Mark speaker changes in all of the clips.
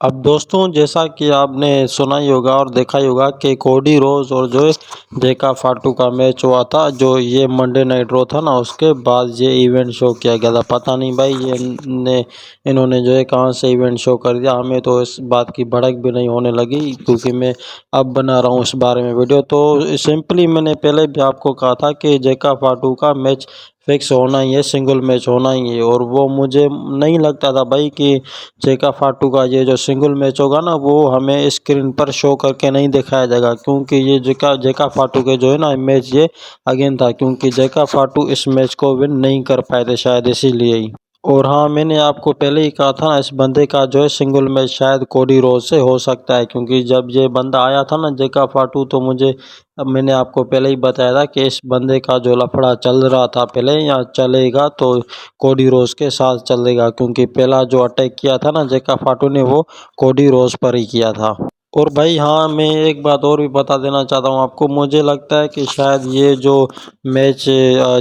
Speaker 1: अब दोस्तों जैसा कि आपने सुना ही होगा और देखा ही होगा कि कोडी रोज और जो है जेका फाटू का मैच हुआ था। जो ये मंडे नाइट रो था ना, उसके बाद ये इवेंट शो किया गया था। पता नहीं भाई इन्होंने जो है कहाँ से इवेंट शो कर दिया। हमें तो इस बात की भड़क भी नहीं होने लगी, क्योंकि मैं अब बना रहा हूँ इस बारे में वीडियो। तो सिंपली मैंने पहले भी आपको कहा था कि जेका फाटू का मैच फिक्स होना ही है, सिंगल मैच होना ही है। और वो मुझे नहीं लगता था भाई कि जेका फाटू का ये जो सिंगल मैच होगा ना, वो हमें स्क्रीन पर शो करके नहीं दिखाया जाएगा, क्योंकि ये जेका जेका फाटू के जो है ना मैच ये अगेन था, क्योंकि जेका फाटू इस मैच को विन नहीं कर पाए थे शायद, इसीलिए ही। और हाँ, मैंने आपको पहले ही कहा था ना, इस बंदे का जो है सिंगल मैच शायद कोडी रोज से हो सकता है, क्योंकि जब ये बंदा आया था ना जेका फाटू, तो मुझे अब मैंने आपको पहले ही बताया था कि इस बंदे का जो लफड़ा चल रहा था पहले या चलेगा तो कोडी रोज के साथ चलेगा, क्योंकि पहला जो अटैक किया था ना जेका फाटू ने, वो कोडी रोज पर ही किया था। और भाई हाँ, मैं एक बात और भी बता देना चाहता हूँ आपको। मुझे लगता है कि शायद ये जो मैच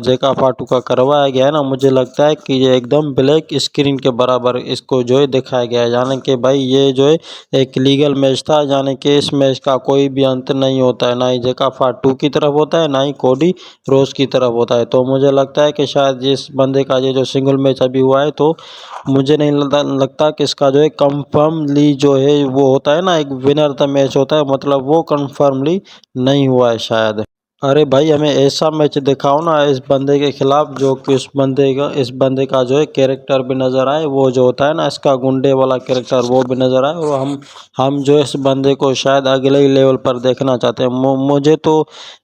Speaker 1: जेका फाटू का करवाया गया है ना, मुझे लगता है कि ये एकदम ब्लैक स्क्रीन के बराबर इसको जो है दिखाया गया है। यानी कि भाई ये जो है एक लीगल मैच था, यानी कि इस मैच का कोई भी अंत नहीं होता है, ना ही जेका फाटू की तरफ होता है, ना ही कोडी रोज की तरफ होता है। तो मुझे लगता है कि शायद जिस बंदे का ये जो सिंगल मैच अभी हुआ है, तो मुझे नहीं लगता कि इसका जो है कंफर्मली जो है वो होता है ना, एक विनर द मैच होता है, मतलब वो कंफर्मली नहीं हुआ है शायद। अरे भाई, हमें ऐसा मैच दिखाओ ना इस बंदे के खिलाफ, जो कि इस बंदे का जो है कैरेक्टर भी नज़र आए, वो जो होता है ना इसका गुंडे वाला कैरेक्टर, वो भी नज़र आए। और हम जो है इस बंदे को शायद अगले ही लेवल पर देखना चाहते हैं। मुझे तो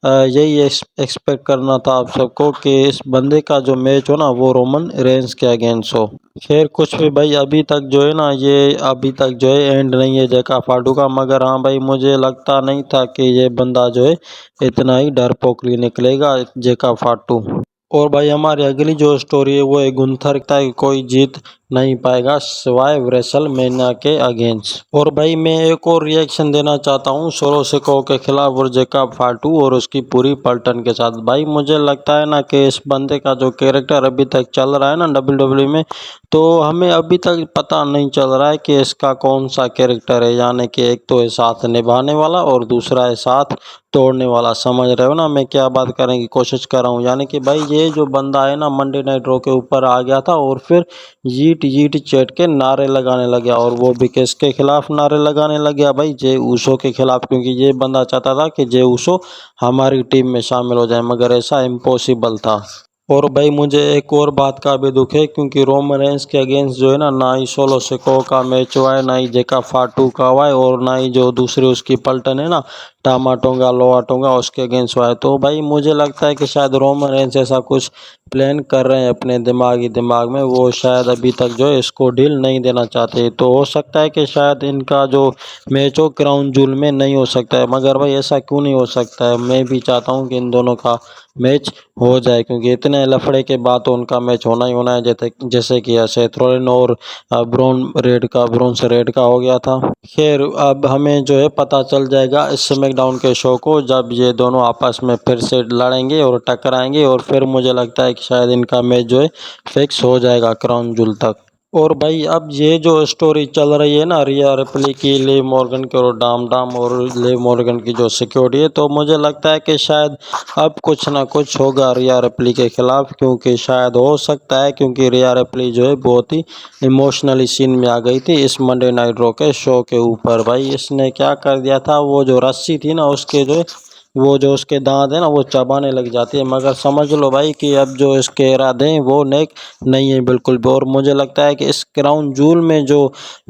Speaker 1: यही एक्सपेक्ट करना था आप सबको कि इस बंदे का जो मैच हो ना, वो रोमन रेंस के अगेंस्ट हो। खैर कुछ भी भाई, अभी तक जो है ना, ये अभी तक जो है एंड नहीं है जेका फाटू का। मगर हाँ भाई, मुझे लगता नहीं था कि ये बंदा जो है इतना ही डरपोकली निकलेगा, जेका फाटू। और भाई हमारी अगली जो स्टोरी है वो है गुंथर का, कोई जीत नहीं पाएगा सिवाय रेसलमेनिया के अगेंस्ट। और भाई मैं एक और रिएक्शन देना चाहता हूँ सोलो सिकोह के खिलाफ और जेका फाटू और उसकी पूरी पलटन के साथ। भाई मुझे लगता है ना कि इस बंदे का जो कैरेक्टर अभी तक चल रहा है ना WWE में, तो हमें अभी तक पता नहीं चल रहा है कि इसका कौन सा कैरेक्टर है। यानी कि एक तो है साथ निभाने वाला और दूसरा है साथ तोड़ने वाला। समझ रहे हो ना मैं क्या बात करने की कोशिश कर रहा हूँ। यानी कि भाई ये जो बंदा है ना, मंडे नाइट रो के ऊपर आ गया था और फिर यीट यीट चैट के नारे लगाने लग गया। और वो भी किसके खिलाफ नारे लगाने लग गया भाई? जे ऊसो के खिलाफ, क्योंकि ये बंदा चाहता था कि जे ऊसो हमारी टीम में शामिल हो जाए, मगर ऐसा इम्पॉसिबल था। और भाई मुझे एक और बात का भी दुख है, क्योंकि रोमन रेंस के अगेंस्ट जो है ना ही सोलो सिकोह का मैच हुआ है, ना ही जेका फाटू का हुआ है, और ना ही जो दूसरी उसकी पलटन है ना टामा टोंगा लोआ टोंगा, उसके अगेंस्ट हुआ है। तो भाई मुझे लगता है कि शायद रोमन रेंस ऐसा कुछ प्लान कर रहे हैं अपने दिमाग में। वो शायद अभी तक जो है इसको डील नहीं देना चाहते। तो हो सकता है कि शायद इनका जो मैच हो क्राउन जूल में नहीं हो सकता है। मगर भाई ऐसा क्यों नहीं हो सकता है? मैं भी चाहता हूँ कि इन दोनों का मैच हो जाए, क्योंकि इतने लफड़े के बाद तो उनका मैच होना ही होना है। जैसे कि सेथ रोलिंस और ब्रोंस रेड का हो गया था। खैर अब हमें जो है पता चल जाएगा इस स्मैकडाउन के शो को, जब ये दोनों आपस में फिर से लड़ेंगे और टकराएंगे, और फिर मुझे लगता है कि शायद इनका मैच जो है फिक्स हो जाएगा क्राउन जूल तक। और भाई अब ये जो स्टोरी चल रही है ना रिया रिप्ली की, लिव मॉर्गन की और डाम डाम और लिव मॉर्गन की जो सिक्योरिटी है, तो मुझे लगता है कि शायद अब कुछ ना कुछ होगा रिया रिप्ली के खिलाफ। क्योंकि शायद हो सकता है, क्योंकि रिया रिप्ली जो है बहुत ही इमोशनली सीन में आ गई थी इस मंडे नाइट रॉ के शो के ऊपर। भाई इसने क्या कर दिया था, वो जो रस्सी थी ना उसके जो वो जो उसके दांत है ना वो चबाने लग जाती है। मगर समझ लो भाई कि अब जो इसके इरादे हैं वो नेक नहीं है बिल्कुल भी। और मुझे लगता है कि इस क्राउन जूल में जो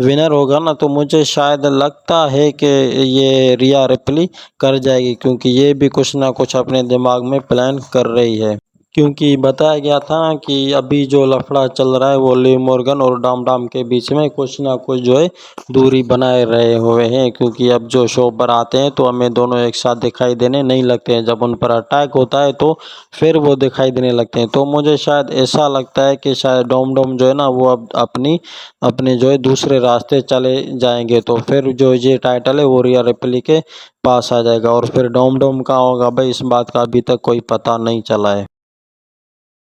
Speaker 1: विनर होगा ना, तो मुझे शायद लगता है कि ये रिया रिप्ली कर जाएगी, क्योंकि ये भी कुछ ना कुछ अपने दिमाग में प्लान कर रही है। क्योंकि बताया गया था ना कि अभी जो लफड़ा चल रहा है वो लिव मॉर्गन और डाम डाम के बीच में कुछ ना कुछ जो है दूरी बनाए रहे हुए हैं। क्योंकि अब जो शो पर आते हैं तो हमें दोनों एक साथ दिखाई देने नहीं लगते हैं, जब उन पर अटैक होता है तो फिर वो दिखाई देने लगते हैं। तो मुझे शायद ऐसा लगता है कि शायद डोम डोम जो है ना वो अब अपने जो है दूसरे रास्ते चले जाएंगे, तो फिर जो ये टाइटल है वो रिया रिप्ली के पास आ जाएगा। और फिर डोम डोम का होगा भाई, इस बात का अभी तक कोई पता नहीं चला है।